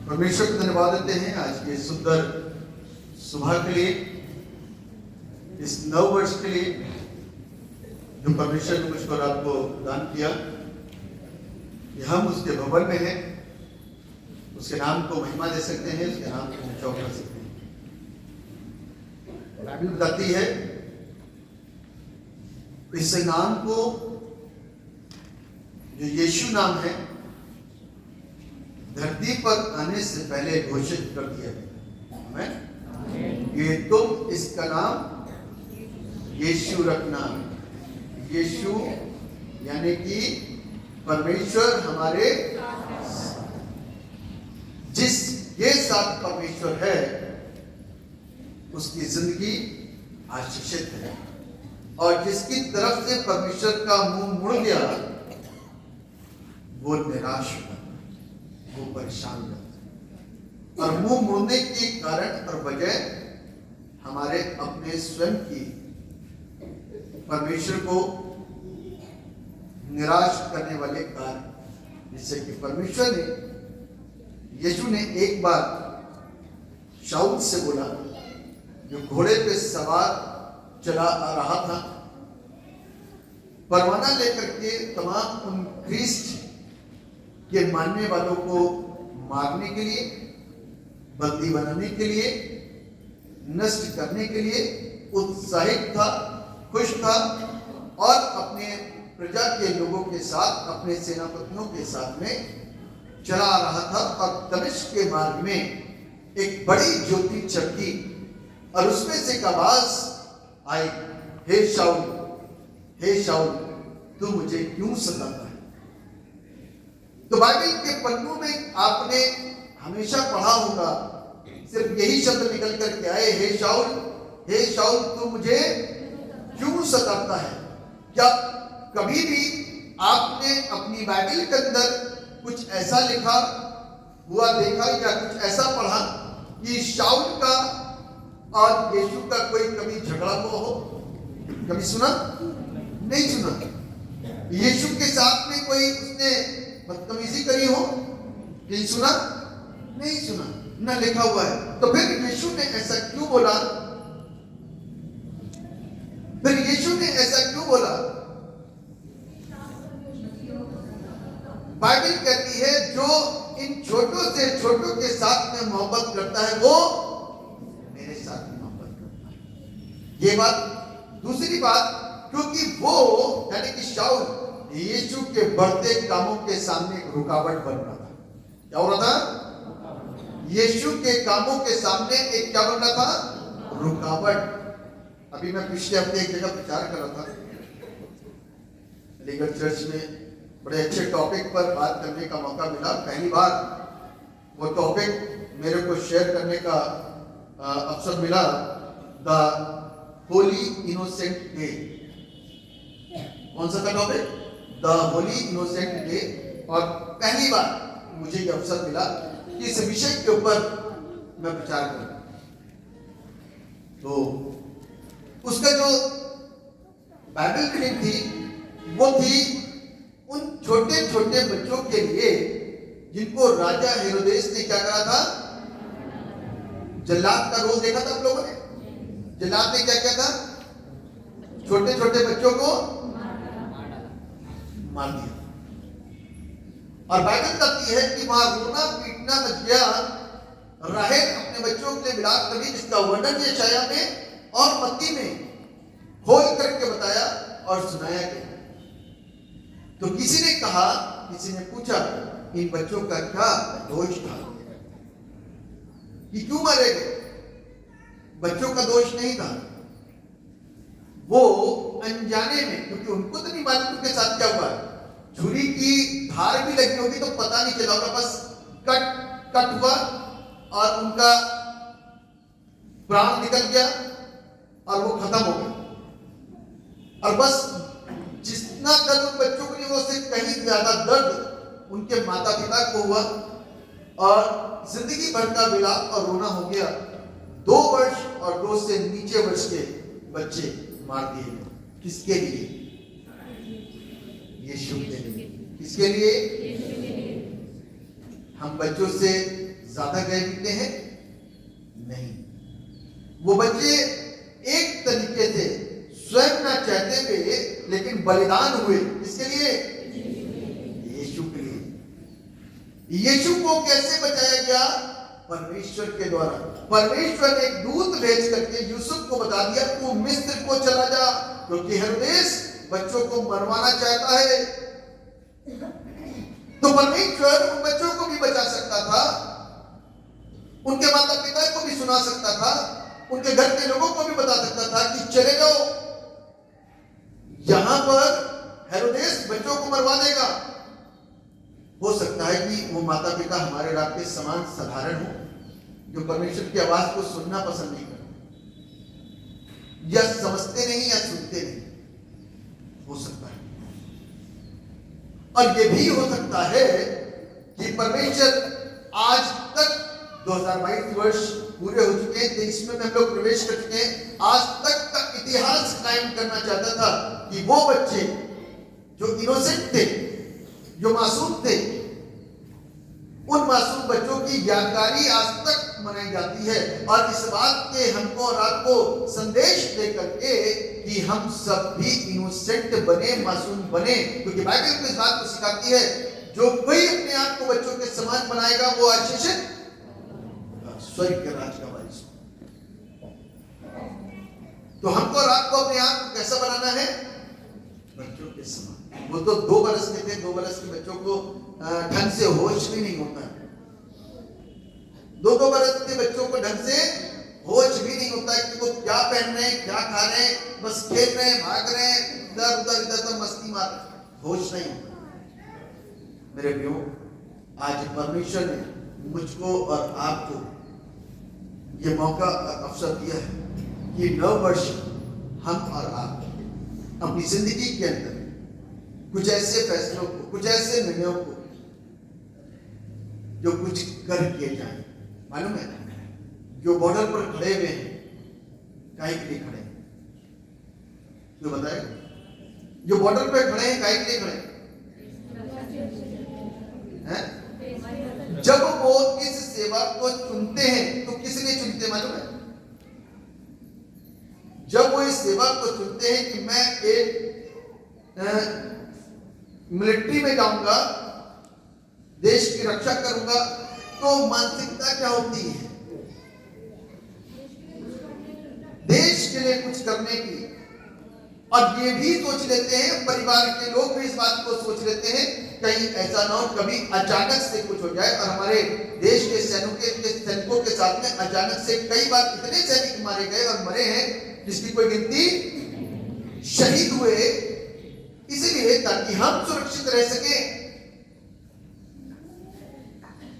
परमेश्वर को धन्यवाद देते हैं आज के सुंदर सुबह के लिए, इस नव वर्ष के लिए जो परमेश्वर ने मुझको रात को दान किया। कि हम उसके भवन में हैं, उसके नाम को महिमा दे सकते हैं, उसके नाम को ऊंचा कर सकते हैं। बाइबल बताती है इस नाम को जो यीशु नाम है धरती पर आने से पहले घोषित कर दिया गया। ये तुम इसका नाम यीशु रखना। यीशु यानी कि परमेश्वर हमारे ये साथ परमेश्वर है, उसकी जिंदगी आशीषित है। और जिसकी तरफ से परमेश्वर का मुंह मुड़ गया वो निराश हुआ, वो परेशान हुआ। और मुंह मुड़ने के कारण और वजह हमारे अपने स्वयं की परमेश्वर को निराश करने वाले कार्य, जिससे कि परमेश्वर ने यीशु ने एक बार शाऊल से बोला, जो घोड़े पे सवार चला आ रहा था, परवाना लेकर के तमाम उन ख्रीस्ट के मानने वालों को मारने के लिए, बंदी बनाने के लिए, नष्ट करने के लिए उत्साहित था, खुश था और अपने प्रजा के लोगों के साथ, अपने सेनापतियों के साथ में चला आ रहा था। और दमिश्क के मार्ग में एक बड़ी ज्योति चमकी और उसमें से एक आवाज आई, हे शाऊल, तू मुझे क्यों सताता है? तो बाइबल के पन्नों में आपने हमेशा पढ़ा होगा, सिर्फ यही शब्द निकल करके आए, हे शाऊल तू मुझे क्यों सताता है? क्या कभी भी आपने अपनी बाइबल के अंदर कुछ ऐसा लिखा हुआ देखा या कुछ ऐसा पढ़ा कि शाऊल का और यीशु का कोई कभी झगड़ा हुआ हो? कभी सुना? नहीं सुना। यीशु के साथ में कोई उसने बदतमीजी करी हो? नहीं सुना, नहीं सुना, ना लिखा हुआ है। तो फिर यीशु ने ऐसा क्यों बोला? बाइबल कहती है जो इन छोटों से छोटों के साथ में मोहब्बत करता है वो मेरे साथ में मोहब्बत करता है। ये बात। दूसरी बात, क्योंकि वो यानी कि शाऊल यीशु के बढ़ते कामों के सामने एक रुकावट बन रहा था। क्या हो रहा था? यीशु के कामों के सामने एक क्या बन रहा था? रुकावट। अभी मैं पिछले हफ्ते एक जगह प्रचार कर रहा था अलीगढ़ चर्च में, बड़े अच्छे टॉपिक पर बात करने का मौका मिला। पहली बार वो टॉपिक मेरे को शेयर करने का अवसर मिला, द होली इनोसेंट डे। कौन सा था topic? The Holi innocent day. और पहली बार मुझे ये अवसर मिला कि इस विषय के ऊपर मैं प्रचार करूं। तो उसका जो बाइबल रीडिंग थी वो थी उन छोटे छोटे बच्चों के लिए जिनको राजा हेरोदेस ने क्या करा था? जल्लाद का रोल देखा था आप लोगों ने? जल्लाद ने क्या किया था? छोटे छोटे बच्चों को मार दिया। और बाइबल कहती है कि वहां रोना पीटना मच गया। राहेल अपने बच्चों के लिए विलाप करी, जिसका वर्णन यशायाह में और मत्ती में खोल करके बताया और सुनाया गया। तो किसी ने कहा, किसी ने पूछा इन बच्चों का क्या दोष था कि क्यों मारे गए? बच्चों का दोष नहीं था, वो अनजाने में, क्योंकि उनको तो नहीं मालूम उनके साथ क्या हुआ। छुरी की धार भी लगी होगी तो पता नहीं चला होगा, बस कट हुआ और उनका प्राण निकल गया और वो खत्म हो गया। और बस जितना दर्द उन बच्चों को नहीं, वो उससे कहीं ज्यादा दर्द उनके माता पिता को हुआ और जिंदगी भर का विलाप और रोना हो गया। 2 वर्ष और 2 से नीचे वर्ष के बच्चे मार दिए गए। किसके लिए? यीशु के लिए। किसके लिए? हम बच्चों से ज्यादा गए बीते हैं? नहीं। वो बच्चे एक तरीके से स्वयं ना चाहते हुए लेकिन बलिदान हुए। किसके लिए? यीशु के लिए। यीशु को कैसे बचाया गया? परमेश्वर के द्वारा। परमेश्वर ने एक दूत भेज करके यूसुफ को बता दिया तू मिस्र को चला जा, क्योंकि हेरोदेस बच्चों को मरवाना चाहता है। तो परमेश्वर उन बच्चों को भी बचा सकता था, उनके माता पिता को भी सुना सकता था, उनके घर के लोगों को भी बता सकता था कि चले जाओ, यहां पर हेरोदेस बच्चों को मरवा देगा। हो सकता है कि वो माता पिता हमारे रात के समान साधारण हो, जो परमेश्वर की आवाज को सुनना पसंद नहीं करते, या समझते नहीं या सुनते नहीं। हो सकता है। और ये भी हो सकता है कि परमेश्वर आज तक 2022 वर्ष पूरे हो चुके हैं, 23 में हम लोग प्रवेश कर चुके हैं। आज तक का इतिहास कायम करना चाहता था कि वो बच्चे जो इनोसेंट थे, जो मासूम थे, उन मासूम बच्चों की यादगारी आज तक मनाई जाती है। और इस बात के हमको और आपको संदेश दे करके कि हम सब भी इनोसेंट बने, मासूम बने, क्योंकि बाइबल इस बात को सिखाती है जो कोई अपने आप को बच्चों के समान बनाएगा वो आशीषित स्वर्ग के राज का वारिस। तो हमको और आपको अपने आप को कैसा बनाना है? बच्चों के समान। वो तो 2 बरस के थे, 2 बरस के बच्चों को ढंग से होश भी नहीं होता। 2 बरस के बच्चों को ढंग से होश भी नहीं होता कि वो क्या पहन रहे हैं, क्या खा रहे हैं, बस खेल रहे हैं, भाग रहे हैं, इधर उधर इधर तो मस्ती मार रहे हैं, होश नहीं होता। मेरे प्रियो, आज परमेश्वर ने मुझको और आपको ये मौका अवसर दिया है कि 9 वर्ष हम और आप अपनी जिंदगी के अंदर कुछ ऐसे फैसलों को, कुछ ऐसे निर्णयों को जो कुछ कर किए जाए। मालूम है, जो बॉर्डर पर खड़े हुए हैं, काहे के लिए खड़े हैं? जो बताएगा? जो बॉर्डर पर खड़े हैं, काहे के लिए खड़े हैं? जब वो इस सेवा को चुनते हैं तो किस लिए चुनते? मालूम है, जब वो इस सेवा को चुनते हैं कि मैं एक मिलिट्री में जाऊंगा, देश की रक्षा करूंगा, तो मानसिकता क्या होती है? देश के लिए कुछ करने की। और ये भी सोच लेते हैं, परिवार के लोग भी इस बात को सोच लेते हैं कहीं ऐसा ना हो कभी अचानक से कुछ हो जाए। और हमारे देश के सैनिकों के साथ में अचानक से कई बार इतने सैनिक मारे गए और मरे हैं जिसकी कोई गिनती, शहीद हुए, इसलिए ताकि हम सुरक्षित रह सके,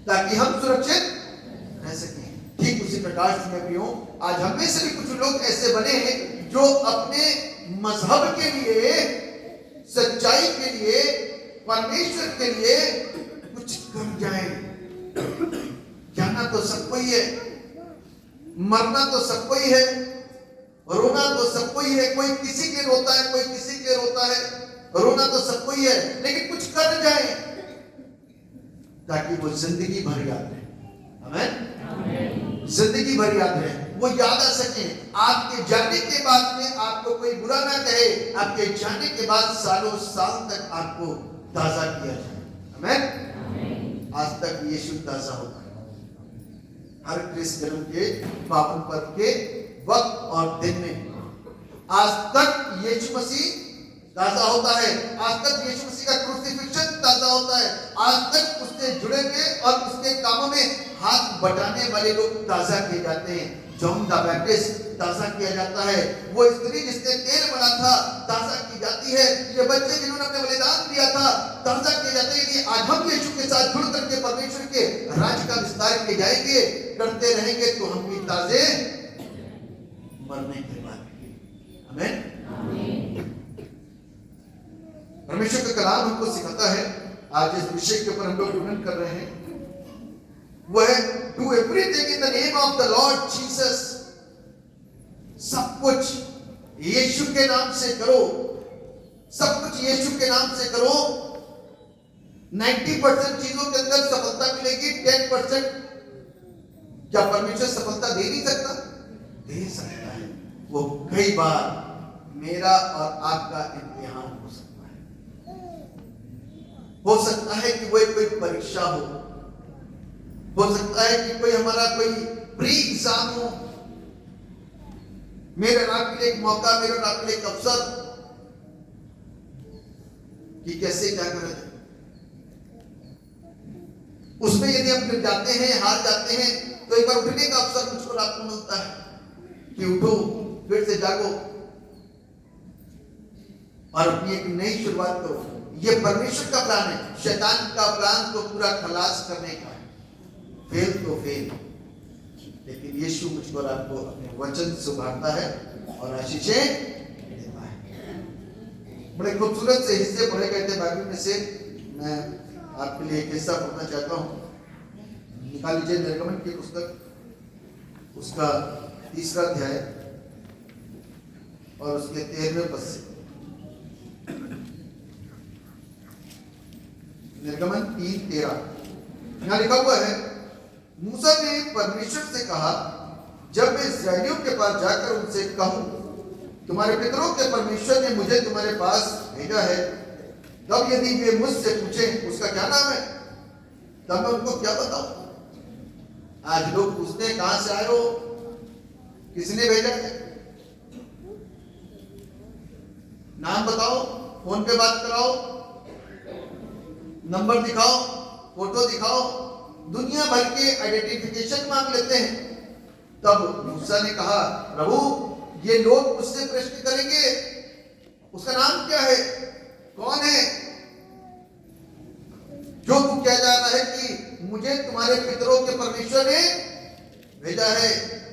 ताकि हम सुरक्षित रह सके। ठीक उसी प्रकार से प्रियो, आज हमें से भी कुछ लोग ऐसे बने हैं जो अपने मजहब के लिए, सच्चाई के लिए, परमेश्वर के लिए कुछ कर जाए। जाना तो सबको ही है, मरना तो सबको ही है, रोना तो सबको ही है। कोई किसी के रोता है, कोई किसी के रोता है, रोना तो सबको ही है, लेकिन कुछ कर जाए ताकि वो जिंदगी भर याद रहे। आमीन। जिंदगी भर याद रहे, वो याद आ सके। आपके जाने के बाद में आपको कोई बुरा ना कहे, आपके जाने के बाद सालों साल तक आपको ताजा किया जाए। आमीन। आज तक यीशु ताजा होता है। हर क्रिस्त जन्म के पावन पर्व के वक्त और दिन में आज तक यीशु मसीह ताजा होता है। आज तक यीशु मसीह का क्रूसिफिक्शन ताजा होता है। आज तक उससे जुड़े हुए और उसके कामों में हाथ बटाने वाले लोग ताजा किए जाते हैं। जॉन द बैप्टिस्ट ताजा किया जाता है। वो स्त्री जिसने तेल बना था ताजा की जाती है। ये बच्चे जिन्होंने अपने बलिदान दिया था ताजा किए जाते हैं। आज हम यीशु के साथ जुड़ करके परमेश्वर के राज्य का विस्तार किए जाएंगे, करते रहेंगे तो हम भी ताजे मरने के बाद। आमीन। परमेश्वर का कलाम हमको सिखाता है। आज इस विषय के ऊपर हम लोग वर्णन कर रहे हैं, वो है do everything in the name of the Lord Jesus. सब कुछ यीशु के नाम से करो, सब कुछ यीशु के नाम से करो। 90% चीजों के अंदर सफलता मिलेगी, 10% क्या परमेश्वर सफलता दे नहीं सकता? दे सकता है। वो कई बार मेरा और आपका इम्तिहान हो सकता है। हो सकता है कि वो कोई परीक्षा हो सकता है कि कोई हमारा कोई प्री एग्जाम हो, मेरे और आपके लिए एक मौका, मेरे और आपके लिए एक अवसर कि कैसे क्या करें। उसमें यदि हम गिर जाते हैं, हार जाते हैं, तो एक बार उठने का अवसर मुझको आपको मिलता है कि उठो, फिर से जागो और अपनी एक नई शुरुआत करो। यह परमेश्वर का प्लान है। शैतान का प्लान तो पूरा खलास करने का है, फेल तो फेल, लेकिन यीशु मुझको और आपको अपने वचन से उभारता है और आशीषें देता है। बड़े खूबसूरत से हिस्से पढ़े गए थे बाइबल में से। मैं आपके लिए एक हिस्सा पढ़ना चाहता हूं। निकाल लीजिए निर्गमन की पुस्तक, उसका 3रा अध्याय और उसके 13वें पद से। निर्गमन 3:13 यहां लिखा हुआ है, मूसा ने परमेश्वर से कहा, जब मैं इस्राएलियों के पास जाकर उनसे कहूं, तुम्हारे पितरों के परमेश्वर ने मुझे तुम्हारे पास भेजा है, तब यदि वे मुझसे पूछें उसका क्या नाम है, तब मैं उनको क्या बताऊं? आज लोग पूछते हैं कहां से आए हो, किसने भेजा है, नाम बताओ, फोन पे बात कराओ, नंबर दिखाओ, फोटो दिखाओ, दुनिया भर के आइडेंटिफिकेशन मांग लेते हैं। तब मूसा ने कहा, प्रभु ये लोग मुझसे प्रश्न करेंगे उसका नाम क्या है, कौन है, जो तू कह जा रहा है कि मुझे तुम्हारे पितरों के परमेश्वर ने भेजा है।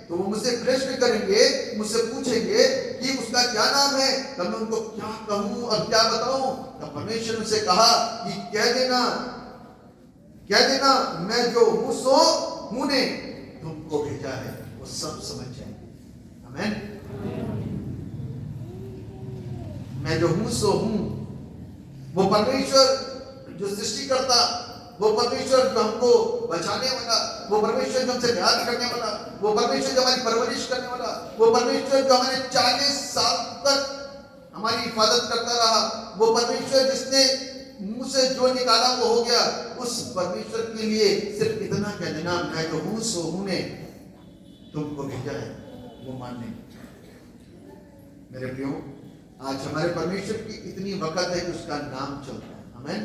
तो वो मुझसे प्रश्न करेंगे, मुझसे पूछेंगे कि उसका क्या नाम है, तब मैं उनको क्या कहूं और क्या बताऊं? तब परमेश्वर ने कहा कि कह देना मैं जो हूं सो हूं ने तुमको भेजा है। वो सब समझ जाएंगे। आमीन। मैं जो हूं सो हूं, वो परमेश्वर जो सृष्टि करता, वो परमेश्वर जो हमको बचाने वाला, वो परमेश्वर जो हमसे प्यार करने वाला, वो परमेश्वर जो हमारी परवरिश करने वाला, वो परमेश्वर जो हमारे 40 साल तक हमारी हिफाजत करता रहा, वो परमेश्वर जिसने मुंह से जो निकाला वो हो गया, उस परमेश्वर के लिए सिर्फ इतना कह देना, मैं जो हूं सो हूं ने तुमको भेजा है, वो मानने। मेरे प्रियो, आज हमारे परमेश्वर की इतनी वक़्त है कि उसका नाम चलता है। आमीन।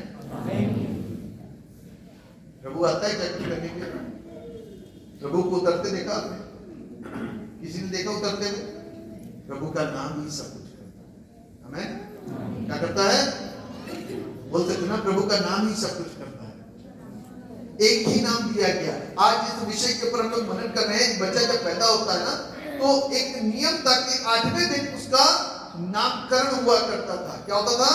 प्रभु आता है क्या कुछ करने के लिए? प्रभु को उतरते देखा आपने? किसी ने देखा उतरते हुए? प्रभु का नाम ही सब कुछ करता है। आमीन। क्या करता है? बोल सकते ना, प्रभु का नाम ही सब कुछ करता है। एक ही नाम दिया गया। आज इस विषय के ऊपर हम लोग मनन कर रहे हैं। बच्चा जब पैदा होता है ना, तो एक नियम था कि 8वें दिन उसका नामकरण हुआ करता था। क्या होता था?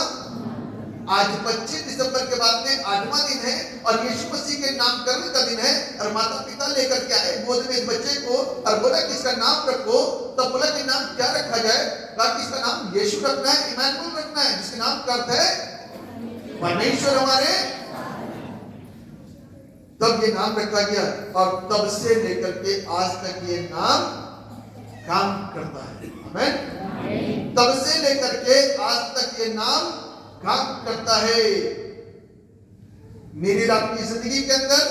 आज 25 दिसंबर के बाद में 8वां दिन है और यीशु मसीह के नामकरण का दिन है। और माता पिता लेकर के आए गोद में इस बच्चे को और बोला कि इसका नाम रखो। तब बोला कि नाम क्या रखा जाए? कहा कि इसका नाम यीशु रखना है, इमैनुएल रखना है, जिसके नाम का अर्थ है परमेश्वर हमारे। तब ये नाम रखा गया और तब से लेकर के आज तक ये नाम काम करता है। आमीन। तब से लेकर के आज तक ये नाम काम करता है। मेरी आपकी जिंदगी के अंदर,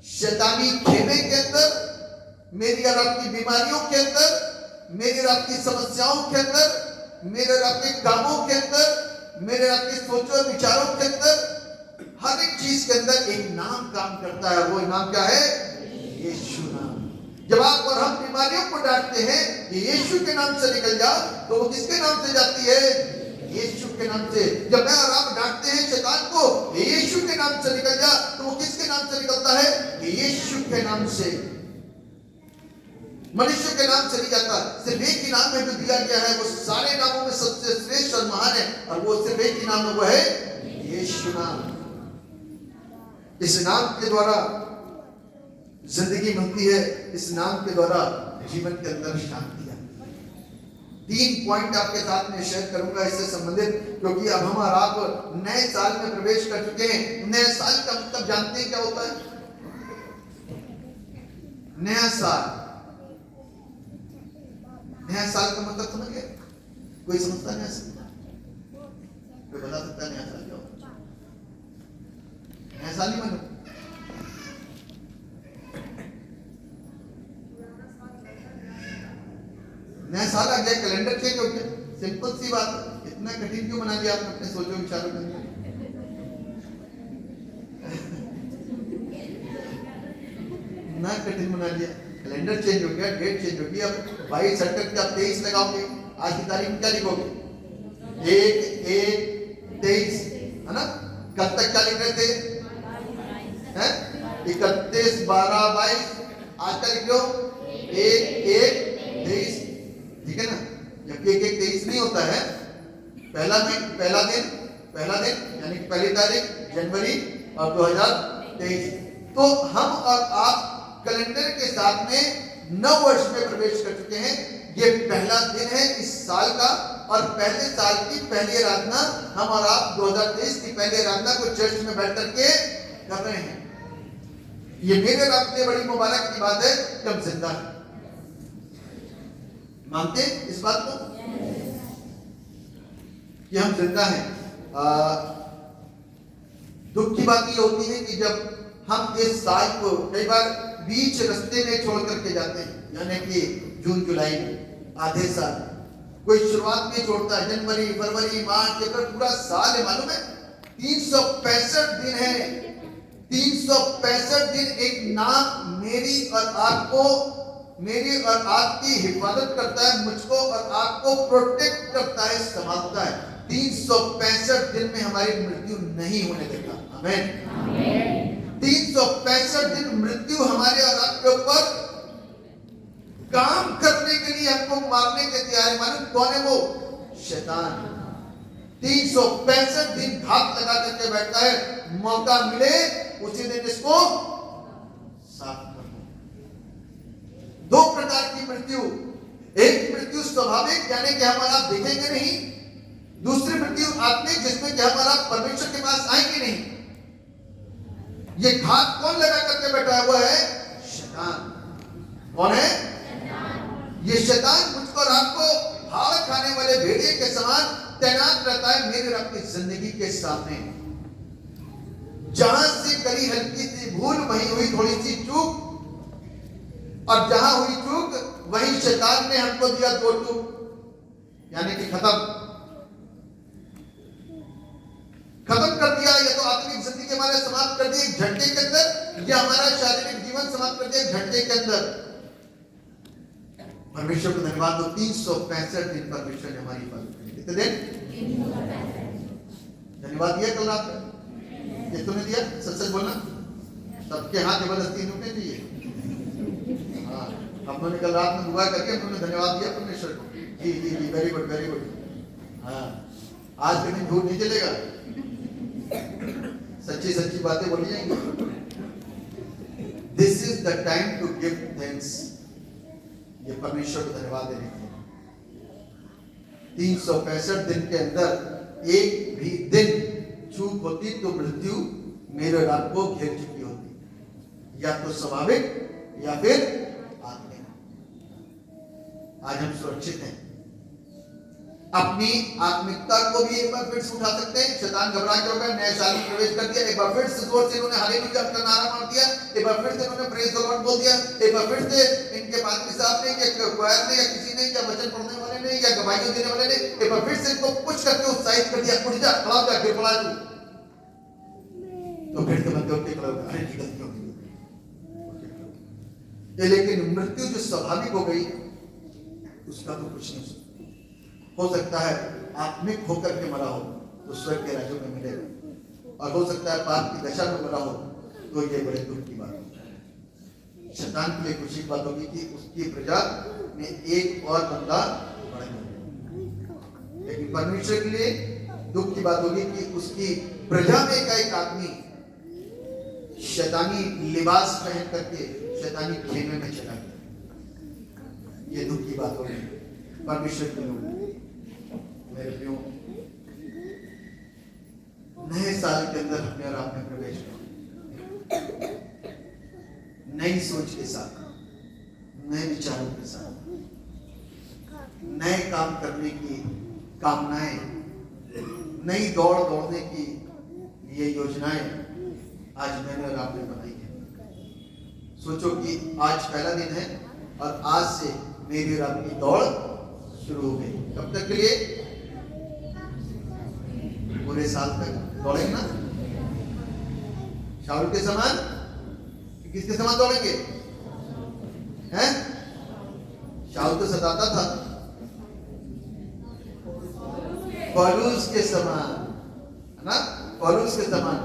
शैतानी खेमे के अंदर, मेरी और आपकी बीमारियों के अंदर, मेरी और आपकी समस्याओं के अंदर, मेरे और आपके कामों के अंदर, मेरे और आपके सोचों और विचारों के अंदर, हर एक चीज के अंदर एक नाम काम करता है। वो नाम क्या है? यीशु नाम। जब आप और हम बीमारियों को डांटते हैं कि यीशु के नाम से निकल जा, तो वो किसके नाम से जाती है? यीशु के नाम से। जब मैं और आप डांटते हैं शैतान को, यीशु के नाम से निकल जा, तो वो किसके नाम से निकलता है? यीशु के नाम से। मनुष्य के नाम से नहीं जाता। सिर्फ एक ही नाम है जो दिया गया है, वो सारे नामों में सबसे श्रेष्ठ और महान है, और वो सिर्फ एक ही नाम है, वो है यीशु नाम। इस नाम के द्वारा जिंदगी मिलती है, इस नाम के द्वारा जीवन के अंदर शांति आती है। 3 पॉइंट आपके साथ में शेयर करूंगा इससे संबंधित, क्योंकि अब हम और आप नए साल में प्रवेश कर चुके हैं। नए साल का मतलब जानते हैं क्या होता है? नया साल, नया साल का मतलब समझ गए? कोई समझता नया साल? कोई बता सकता है नया साल क्या होता है? नया साल ही मानो। नया साल आ गया, कैलेंडर चेंज हो गया, सिंपल सी बात है। इतना कठिन क्यों बना दिया आपने अपने सोचो विचारों के अंदर? ना कठिन बना दिया, कैलेंडर चेंज हो गया, डेट चेंज हो गई। अब 22 अटक के आप 23 लगाओगे, आज की तारीख में क्या लिखोगे? 1/1/23 है ना? कल तक क्या लिख रहे थे? 31/12/22। आज का लिख लो 1/1/23, ठीक है ना? जबकि 1/1/23 नहीं होता है। पहला दिन यानी पहली तारीख जनवरी और 2023। तो हम और आप कैलेंडर के साथ में नव वर्ष में प्रवेश कर चुके हैं। ये पहला दिन है इस साल का, और पहले साल की पहली आराधना हम और आप 2023 की पहली आराधना को चर्च में बैठ करके कर रहे हैं। ये मेरे और आपके लिए बड़ी मुबारक की बात है कि हम जिंदा हैं। मानते हैं इस बात को कि हम जिंदा हैं? दुख की बात ये होती है कि जब हम इस साल को कई बार बीच रास्ते में छोड़ करके जाते हैं, यानी कि जून जुलाई में आधे साल, कोई शुरुआत में छोड़ता है, जनवरी फरवरी मार्च अप्रैल, पूरा साल है, मालूम है 365 दिन है। 365 दिन एक नाम मेरी और आपकी हिफाजत करता है, मुझको और आपको प्रोटेक्ट करता है, संभालता है। 365 दिन में हमारी मृत्यु नहीं होने देता। आमीन। 365 दिन मृत्यु हमारे और आपके ऊपर काम करने के लिए हमको मारने के तैयार है। मालूम कौन है वो? शैतान। 365 दिन घात लगा करके बैठता है, मौका मिले उसी दिन इसको साफ कर दो। दो प्रकार की मृत्यु, एक मृत्यु स्वाभाविक यानी कि हम और आप देखेंगे नहीं, दूसरी मृत्यु आत्मिक जिसमें कि हम और आप परमेश्वर के पास आएंगे नहीं। ये घात कौन लगा करके बैठा हुआ है? शैतान। कौन है? ये शैतान मुझको और आपको भाव खाने वाले भेड़िए के समान तैनात रहता है मेरे और आपकी जिंदगी के सामने। जहां से करी हल्की सी भूल वहीं हुई थोड़ी सी चूक, और जहां हुई चूक वहीं शैतान ने हमको दिया 2 टूक, यानी कि खत्म कर दिया। या तो आत्मिक जिंदगी हमारे समाप्त कर दी एक झटके के अंदर, या हमारा शारीरिक जीवन समाप्त कर दिया एक झटके के अंदर। परमेश्वर को धन्यवाद दो, 365 दिन परमेश्वर ने हमारी हिफाजत की। कितने दिन? धन्यवाद दिया कल रात में? ये तुमने दिया? सच बोलना, सबके हाथ जबरदस्ती नहीं उठने चाहिए। हाँ, हम लोगों ने कल रात में दुआ करके हमने धन्यवाद दिया परमेश्वर को। जी जी जी, वेरी गुड वेरी गुड। हाँ, आज के दिन झूठ नहीं चलेगा, सच्ची सच्ची बातें बोली जाएंगी। This is the time to give thanks. ये परमेश्वर को धन्यवाद देने के लिए। 365 दिन के अंदर एक भी दिन चूक होती तो मृत्यु मेरे और आपको घेर चुकी होती, या तो स्वाभाविक या फिर आत्मिक। आज हम सुरक्षित हैं। अपनी आत्मिकता को भी एक बार फिर से उठा सकते हैं। शैतान घबरा के होगा, नए साल में प्रवेश कर दिया, एक बार फिर से जोर से इन्होंने हालेलुया का नारा मार दिया, एक बार फिर से इन्होंने प्रेज द लॉर्ड बोल दिया, एक बार फिर से इनके पादरी साहब ने या क्वायर ने या किसी ने या वचन पढ़ने वाले ने या गवाहियां देने वाले ने एक बार फिर से इनको पुश करके उत्साहित कर दिया, उठ जा, खड़ा हो जा, गिर पड़ा तू। तो फिर से बंदे उठ के खड़े हो गए, अरे गलती हो गई। लेकिन मृत्यु जो स्वाभाविक हो गई उसका तो कुछ नहीं हो सकता है। आत्मिक होकर के मरा हो तो स्वर्ग के राज्यों में मिलेगा, और हो सकता है पाप की दशा में मरा हो तो ये बड़े दुख की बात है। शैतान के लिए खुशी की बात होगी कि उसकी प्रजा में एक और बंदा बढ़ गया, लेकिन परमेश्वर के लिए दुख की बात होगी कि उसकी प्रजा में का एक आदमी शैतानी लिबास पहन करके शैतानी खेमे में चला गया। ये दुख की बात होगी परमेश्वर के लोग। मेरे प्रियो, नए साल के अंदर अपने और आप में प्रवेश करो, नई सोच के साथ, नए विचारों के साथ, नए काम करने की कामनाएं, नई दौड़ दौड़ने की ये योजनाएं आज मैंने और आपने बनाई है। सोचो कि आज पहला दिन है और आज से मेरी और आपकी दौड़ शुरू हो गई। कब तक के लिए? पूरे साल तक दौड़ेंगे ना? शाऊल के समान? किसके समान दौड़ेंगे? हैं? शाऊल तो सताता था, पौलुस के समान, है ना? पौलुस के समान।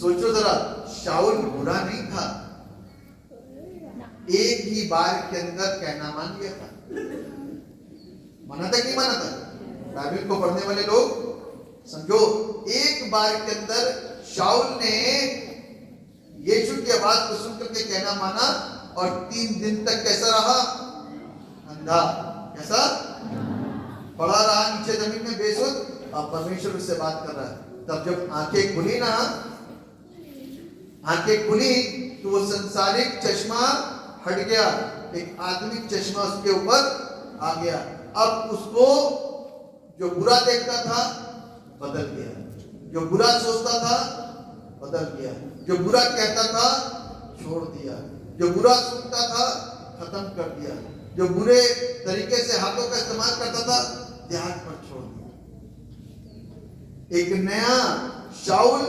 सोचो जरा, शाऊल बुरा नहीं था, एक ही बार के अंदर कहना मान लिया था। माना था कि नहीं माना था? बाइबल को पढ़ने वाले लोग समझो, एक बार के अंदर शाऊल ने यीशु की आवाज को सुनकर के कहना माना और 3 दिन तक कैसा रहा? अंधा। कैसा? पड़ा रहा नीचे जमीन में बेसुध, और परमेश्वर उससे बात कर रहा है। तब जब आंखें खुली ना, आंखें खुली तो वो संसारिक चश्मा हट गया, एक आत्मिक चश्मा उसके ऊपर आ गया। अब उसको जो बुरा देखता था बदल गया, जो बुरा सोचता था बदल गया, जो बुरा कहता था छोड़ दिया, जो बुरा सुनता था खत्म कर दिया, जो बुरे तरीके से हाथों का इस्तेमाल करता था ध्यान पर छोड़ दिया। एक नया शाऊल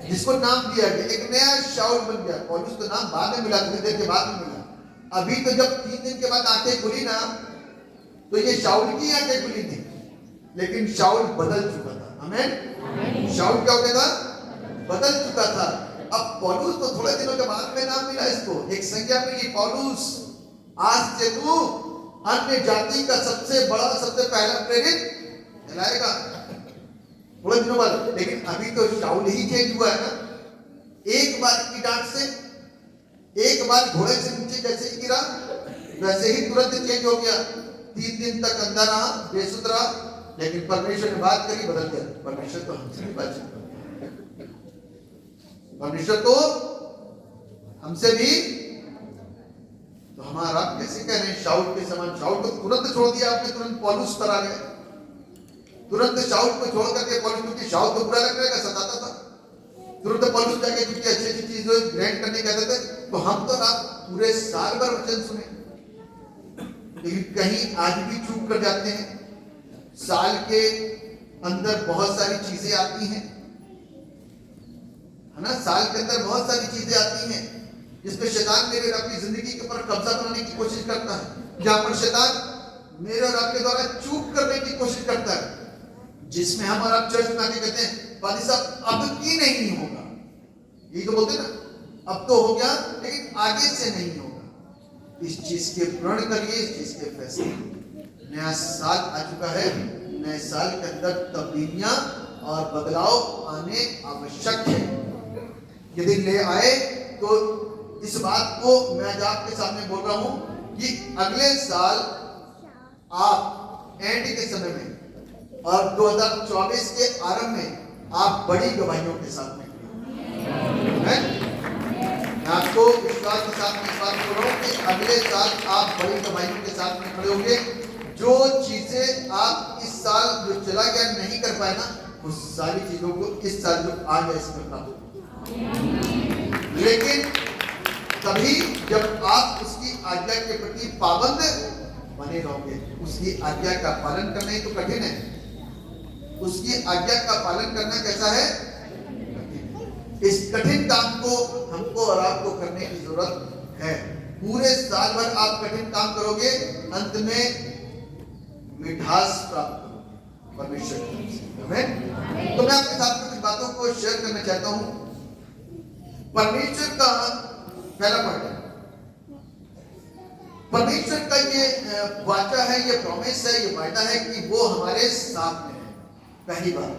जिसको नाम दिया गया, एक नया शाऊल बन गया। पौलुस तो नाम बाद में मिला, थोड़ी देर के बाद में मिला। अभी तो जब 3 दिन के बाद आंखें खुली ना, तो ये शाऊल की आंखें खुली थी, लेकिन शाऊल बदल चुका था। आमीन। शाऊल क्या हो गया था? बदल चुका था। अब पौलुस तो थोड़े दिनों के बाद में नाम मिला, इसको एक संज्ञा मिली, पौलुस आज से तू अन्य जाति का सबसे बड़ा, सबसे पहला प्रेरित कहलाएगा। थोड़े दिनों बाद, लेकिन अभी तो शाऊल ही चेंज हुआ है ना। एक बार की डांट से, एक बार घोड़े से नीचे जैसे ही गिरा वैसे ही तुरंत चेंज हो गया। 3 दिन तक अंधा रहा, बेसुध रहा, लेकिन परमेश्वर ने बात करी, बदल गया। परमेश्वर तो हमसे भी बातचीत करता है, परमेश्वर तो हमसे भी। तो हमारा कैसे कह रहे हैं शाऊल के समान? शाऊल को तुरंत छोड़ दिया आपने, तुरंत पौलुस पर आ गए, तुरंत शाऊल को छोड़ करके पौलुस, क्योंकि शाऊल तो बुरा लग रहेगा, सताता था। तुरंत पौलुस जाके क्योंकि अच्छी अच्छी चीजें ग्रहण करने कहते थे। तो हम तो रात पूरे साल भर वचन सुने, लेकिन कहीं आज भी चूक कर जाते हैं। साल के अंदर बहुत सारी चीजें आती हैं, है ना? साल के अंदर बहुत सारी चीजें आती हैं जिसमें शैतान मेरे और आपकी जिंदगी के ऊपर कब्जा बनाने की कोशिश करता है, जहां पर शैतान मेरे और आपके द्वारा चूक करने की कोशिश करता है, जिसमें हम और आप चर्च में आके कहते हैं पादी साहब अब की नहीं होगा, यही तो बोलते ना, अब तो हो गया लेकिन आगे से नहीं होगा। इस चीज के प्रण करिए, इस चीज के फैसले। नया साल आ चुका है, नए साल के अंदर तब्दीलियां और बदलाव आने आवश्यक है। यदि ले आए तो इस बात को मैं आज आपके सामने बोल रहा हूं कि अगले साल आप एंड के समय में और 2024 के आरंभ में आप बड़ी गवाहियों के साथ में मैं आपको विश्वास के साथ में इस बात बोल रहा हूं कि अगले साल आप बड़ी गवाहियों के साथ में खड़े होंगे। जो चीजें आप इस साल जो चला गया नहीं कर पाए ना, उस सारी चीजों को इस साल जो आ गया इसमें प्राप्त, लेकिन तभी जब आप उसकी आज्ञा के प्रति पाबंद बने रहोगे। उसकी आज्ञा का पालन करना ही तो कठिन है। उसकी आज्ञा का पालन करना कैसा है? इस कठिन काम को हमको और आपको करने की जरूरत है। पूरे साल भर आप कठिन काम करोगे, अंत में मिठास प्राप्त करोगे परमेश्वर की। आमीन। तो मैं आपके साथ कुछ बातों को शेयर करना चाहता हूं। परमेश्वर का पहला पॉइंट है, परमेश्वर का ये वाचा है, ये प्रॉमिस है, ये वायदा है कि वो हमारे साथ में है। पहली बात,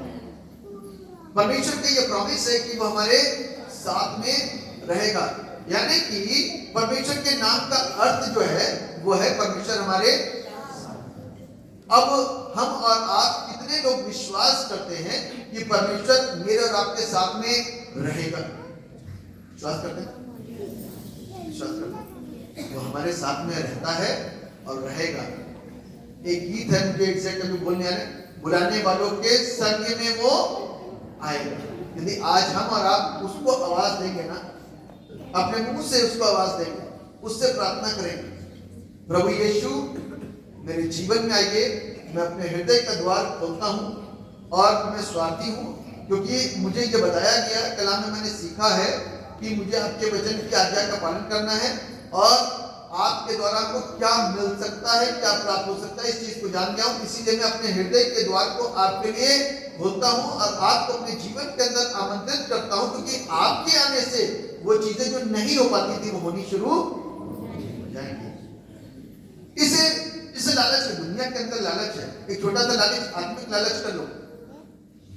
परमेश्वर का ये प्रॉमिस है कि वो हमारे साथ में रहेगा, यानी कि परमेश्वर के नाम का अर्थ जो है वो है परमेश्वर हमारे साथ। अब हम और आप कितने लोग विश्वास करते हैं कि परमेश्वर मेरे और आपके साथ में रहेगा? विश्वास करते हैं? विश्वास करते हैं? वो हमारे साथ में रहता है और रहेगा। एक गीत है, मुझे एग्जैक्ट अभी बोलने आ रहे, बुलाने वालों के संग में वो आएगा। यदि आज हम और आप उसको आवाज देंगे ना, अपने मुंह से उसको आवाज देंगे, उससे प्रार्थना करेंगे, प्रभु यीशु मेरे जीवन में आइए, मैं अपने हृदय का द्वार खोलता हूँ और मैं स्वार्थी हूँ, क्योंकि मुझे ये बताया गया, कलाम में मैंने सीखा है कि मुझे आपके वचन की आज्ञा का पालन करना है और आपके द्वारा आपको क्या मिल सकता है, क्या प्राप्त हो सकता है, इस चीज को जान गया हूँ। इसीलिए मैं अपने हृदय के द्वार को आपके लिए खोलता हूँ और आपको अपने जीवन के अंदर आमंत्रित करता हूँ, क्योंकि आपके आने से वो चीजें जो नहीं हो पाती थी वो होनी शुरू हो जाएंगी। इसे लालच है, दुनिया के अंदर लालच है। एक छोटा सा लालच, आत्मिक लालच कर लो।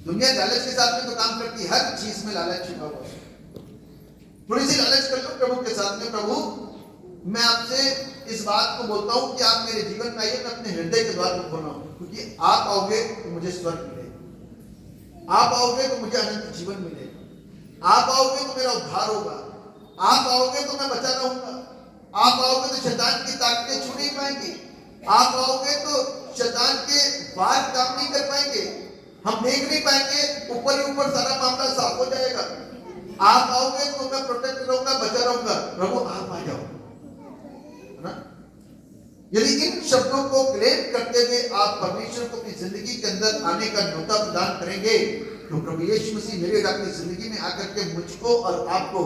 दुनिया लालच के साथ में तो काम करती है, हर चीज में लालच छिपा हुआ है। थोड़ी सी लालच कर लो प्रभु के साथ में, प्रभु मैं आपसे इस बात को बोलता हूं कि आप मेरे जीवन में आइए, मैं अपने हृदय के द्वार को खोल रहा हूं, क्योंकि आप आओगे तो मुझे स्वर्ग मिलेगा, आप आओगे तो मुझे अनंत जीवन मिलेगा, आप आओगे तो मेरा उद्धार होगा, आप आओगे तो मैं बचा रहूंगा, आप आओगे तो शैतान की ताकतें छू नहीं पाएंगी, आप आओगे तो शैतान के वार काम नहीं कर पाएंगे, हम देख नहीं पाएंगे, ऊपर ही ऊपर सारा मामला साफ हो जाएगा। आप आओगे तो मैं प्रोटेक्ट रहूंगा, बचा रहूंगा। प्रभु आप आ जाओ, है ना? यदि इन शब्दों को क्लेम करते हुए आप परमेश्वर को अपनी जिंदगी के अंदर आने का न्योता प्रदान करेंगे, तो प्रभु यीशु मसीह मेरे और आपकी जिंदगी में आकर के मुझको और आपको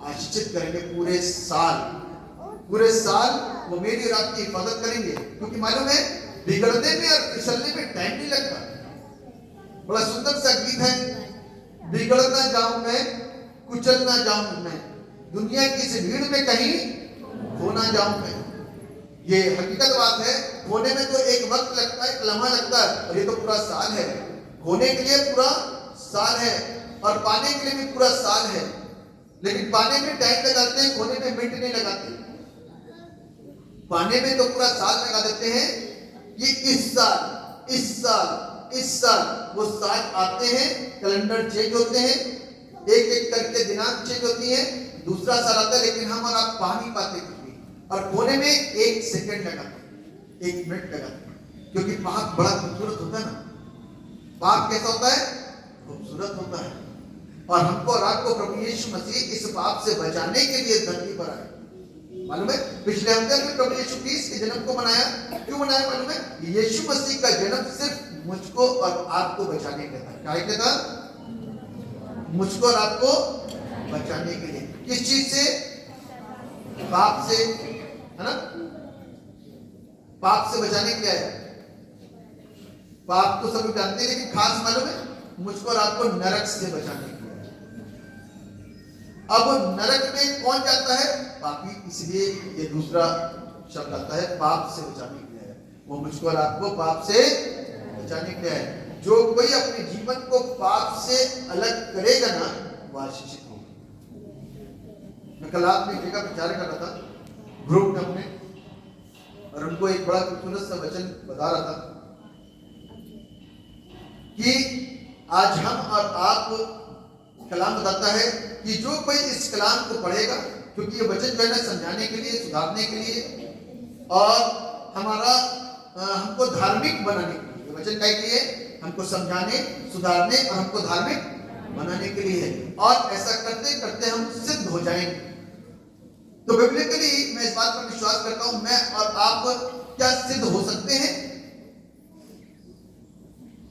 आशीषित करेंगे। पूरे साल वो मेरी और आपकी हिफाजत करेंगे, क्योंकि मालूम है बिगड़ने में और फिसलने में टाइम नहीं लगता। बड़ा सुंदर सा गीत है, बिगड़ ना जाऊं मैं, कुचल ना जाऊं मैं, दुनिया की इस भीड़ में कहीं खो ना जाऊं मैं। ये हकीकत बात है, खोने में तो एक वक्त लगता है, एक लम्हा लगता है, और ये तो पूरा साल है। खोने के लिए पूरा साल है और पाने के लिए भी पूरा साल है, लेकिन पाने में टाइम लगाते हैं, खोने में मिनट नहीं लगाते। पाने में तो पूरा साल लगा देते हैं कि इस साल वो साल आते हैं, कैलेंडर चेंज होते हैं, एक एक करके दिनांक चेंज होती है, दूसरा साल आता है, लेकिन हम और आप पा नहीं पाते कुछ भी। और कोने में एक सेकंड लगाते, एक मिनट लगाते, क्योंकि पाप बड़ा खूबसूरत होता है ना। पाप कैसा होता है? खूबसूरत होता है। और हमको और आपको प्रभु यीशु मसीह इस पाप से बचाने के लिए धरती पर आए। मालूम है, पिछले हफ्ते में प्रभु यीशु क्रिस्ट के जन्म को मनाया। क्यों मनाया मालूम है? यीशु मसीह का जन्म सिर्फ मुझको और आपको बचाने के था। क्या था? मुझको और आपको बचाने के लिए। किस चीज से? पाप से, है ना? पाप से बचाने के लिए आया। पाप तो सब जानते हैं, लेकिन खास मालूम है मुझको और आपको नरक से बचाने के लिए। अब नरक में कौन जाता है? पापी। इसलिए ये दूसरा शब्द आता है, पाप से बचाने के लिए। वो मुझको और आपको पाप से बचाने के लिए है। जो कोई अपने जीवन को पाप से अलग करेगा ना, वो आशीषित होगा। मैं कल आपने एक जगह प्रचार कर रहा था ग्रुप में अपने, और उनको एक बड़ा खूबसूरत सा वचन बता रहा था कि आज हम और आप, कलाम बताता है कि जो कोई इस कलाम को पढ़ेगा, क्योंकि ये वचन जो है समझाने के लिए, सुधारने के लिए और हमारा हमको धार्मिक बनाने के लिए, वचन क्या के लिए? हमको समझाने, सुधारने और हमको धार्मिक बनाने के लिए है। और ऐसा करते करते हम सिद्ध हो जाएंगे। तो बिब्लिकली मैं इस बात पर विश्वास करता हूं, मैं और आप क्या सिद्ध हो सकते हैं?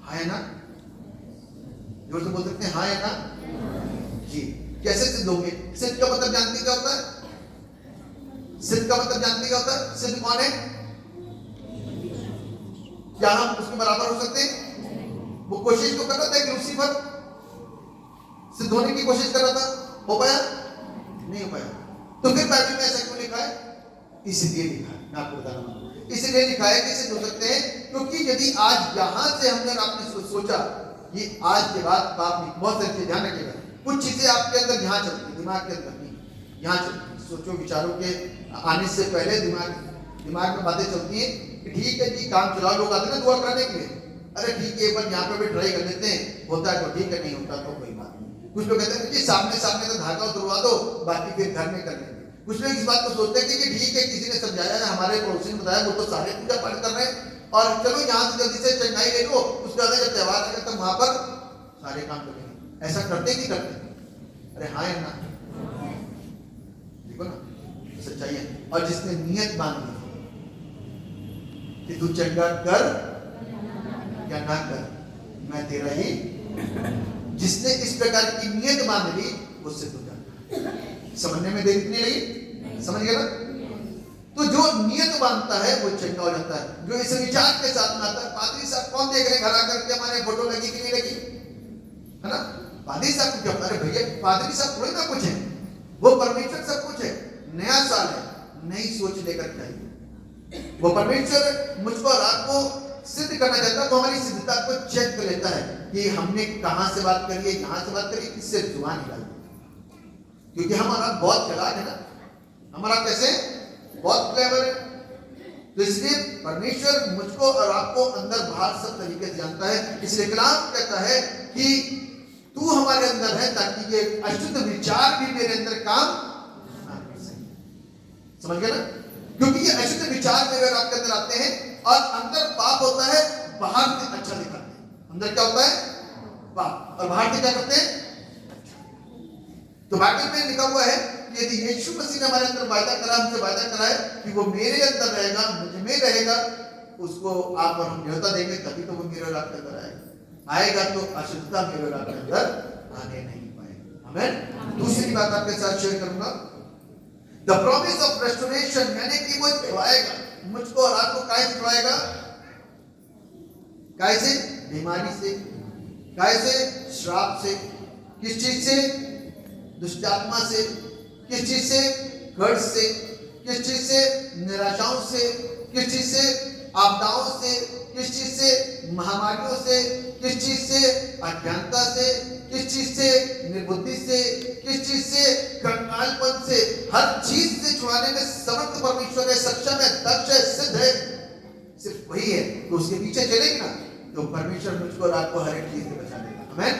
हाँ है ना? जोर से बोल सकते हैं हाँ है ना जी। कैसे सिद्ध होंगे? सिद्ध का मतलब जानते क्या होता है? सिद्ध का मतलब जानते क्या होता है? सिद्ध कौन है? क्या हम उसके बराबर हो सकते हैं? वो कोशिश तो कर रहा था कि लूसीफर सिद्ध होने की कोशिश कर रहा था, हो पाया? नहीं हो पाया। तो फिर बाइबल में ऐसा क्यों लिखा है? इसलिए लिखा है, मैं आपको बताना, इसलिए लिखा है कि सिद्ध हो सकते हैं, क्योंकि यदि आज यहां से हमने आपने सोचा कि आज के बाद पाप नहीं, बहुत सारी चीजें ध्यान रखिएगा, कुछ चीजें आपके अंदर यहाँ चलती, दिमाग के अंदर नहीं, यहाँ चलती, सोचो विचारों के आने से पहले दिमाग में बातें चलती हैं कि ठीक है जी, काम चलाओ, लोग आते हैं ना दुआ कराने के लिए, अरे ठीक है एक बार यहाँ पे भी ट्राई कर लेते हैं, होता है तो ठीक है, नहीं होता तो कोई बात नहीं। कुछ लोग कहते हैं कि सामने तो धागा उतरवा दो, बाकी फिर घर में कर लेंगे। कुछ लोग इस बात को सोचते हैं कि ठीक है, किसी ने समझाया है, हमारे पड़ोसी ने बताया, वो तो सारे पूजा पाठ कर रहे हैं और चलो यहाँ से जल्दी से चंगाई ले लो, उसके बाद जब त्योहार आएगा तब वहां पर सारे काम करेंगे। ऐसा करते कि करते? अरे हाँ या ना? देखो ना सच्चाई है। और जिसने नियत बांध ली कि तू चंगा कर या ना कर, मैं तेरा ही, जिसने इस प्रकार की नियत बांध ली उससे तू जाना। समझने में देर कितनी लगी? समझ गया ना? तो जो नियत बांधता है वो चंगा हो जाता है, जो इस विचार के साथ में आता है। पादरी साहब कौन देख रहे हैं घर आकर के हमारे फोटो लगी कि नहीं लगी, है ना? पादरी साहब को क्या? अरे भैया पादरी साहब थोड़ी ना कुछ है, वो परमेश्वर सब कुछ है। नया साल है, नई सोच लेकर के आइए। वो परमेश्वर मुझको और आपको सिद्ध करना चाहता है, वो हमारी सिद्धता को चेक कर लेता है कि हमने कहां से बात करी है, कहां से बात करी, किससे जुबान निकाली। क्योंकि हमारा बहुत चालाक है ना, हमारा कैसे बहुत क्लेवर है। तो इसलिए परमेश्वर मुझको और आपको अंदर बाहर सब तरीके से जानता है। इसलिए कलाम कहता है कि तू हमारे अंदर है ताकि ये अशुद्ध विचार भी मेरे अंदर काम ना कर सके। समझ गए ना? क्योंकि ये अशुद्ध विचार मेरे और आपके अंदर आते हैं और अंदर पाप होता है, बाहर से अच्छा दिखाते हैं। अंदर क्या होता है? पाप, और बाहर से क्या करते हैं? तो बाइबल में लिखा हुआ है कि यदि यीशु मसीह ने हमारे अंदर वायदा करा, हमसे वायदा करा है कि वो मेरे अंदर रहेगा, मुझ में रहेगा, उसको आप और हम न्योता देंगे तभी तो वो मेरे और आपके अंदर आएगा। आएगा तो अशुद्धता मेरे और आपके अंदर आने नहीं पाएगा। आमीन। दूसरी बात आपके साथ शेयर करूंगा, द प्रॉमिस ऑफ रेस्टोरेशन, यानी कि वो छुड़ाएगा मुझको और आपको। काय से छुड़ाएगा? काय से? बीमारी से। काय से? श्राप से। किस चीज से? दुष्ट आत्मा से। किस चीज से? कर्ज से। किस चीज से? निराशाओं से। किस चीज से? आपदाओं से। किस चीज से? महामारियों से। किस चीज से? अज्ञानता से। किस चीज से? निर्बुद्धि से। किस चीज से? कंगालपन से। हर चीज से छुड़ाने में समर्थ परमेश्वर है, सक्षम है, दक्ष है, सिद्ध है। सिर्फ वही है तो उसके पीछे चलेंगे ना तो परमेश्वर मुझको और आपको हर एक चीज से बचा लेगा। आमीन।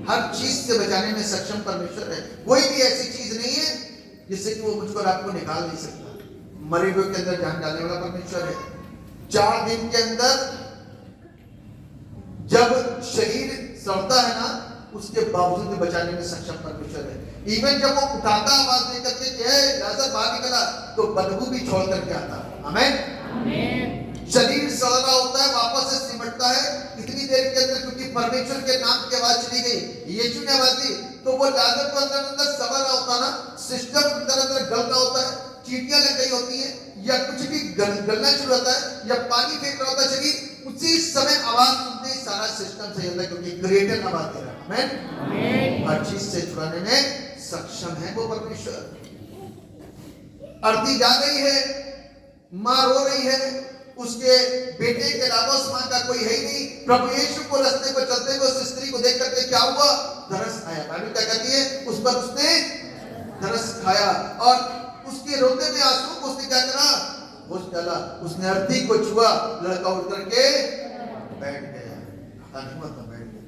हर चीज से बचाने में सक्षम परमेश्वर है। कोई भी ऐसी चीज नहीं है जिससे कि वो मुझको और आपको निकाल नहीं सकता। मरे हुए के अंदर जान डालने वाला परमेश्वर है। 4 दिन के अंदर जब शरीर सड़ता है ना, उसके बावजूद भी बचाने में सक्षम परमेश्वर है। इवन जब वो उठाता आवाज देकर के लाजर बाहर निकला तो बदबू भी छोड़ करके आता। आमीन। शरीर सड़ रहा होता है, वापस से सिमटता है इतनी देर के अंदर, क्योंकि परमेश्वर के नाम की आवाज चली गई, यीशु ने आवाज दी, तो वो लाजर को अंदर अंदर सबर रहा होता ना, सिस्टम अंदर अंदर गल रहा होता है, चींटियां लग गई होती है या कुछ भी गलना शुरू होता है या पानी फेंक रहा होता है शरीर, उसी समय आवाज सुनते ही सारा सिस्टम सही होता है, क्योंकि क्रिएटर आवाज दे रहा है। आमीन। हर चीज से छुड़ाने में सक्षम है वो परमेश्वर। अर्धी जा रही है, मां रो रही है, उसके बेटे के अलावा उस मां का कोई है ही नहीं। प्रभु यीशु को रास्ते पर चलते हुए उस स्त्री को देख करके क्या हुआ? तरस आया। बाइबल क्या कहती है? उस पर उसने तरस खाया और उसके रोते में आंसू को उसने क्या करा? होश डाला। उसने अर्थी को छुआ, लड़का उठ करके बैठ गया। मतलब बैठ गया।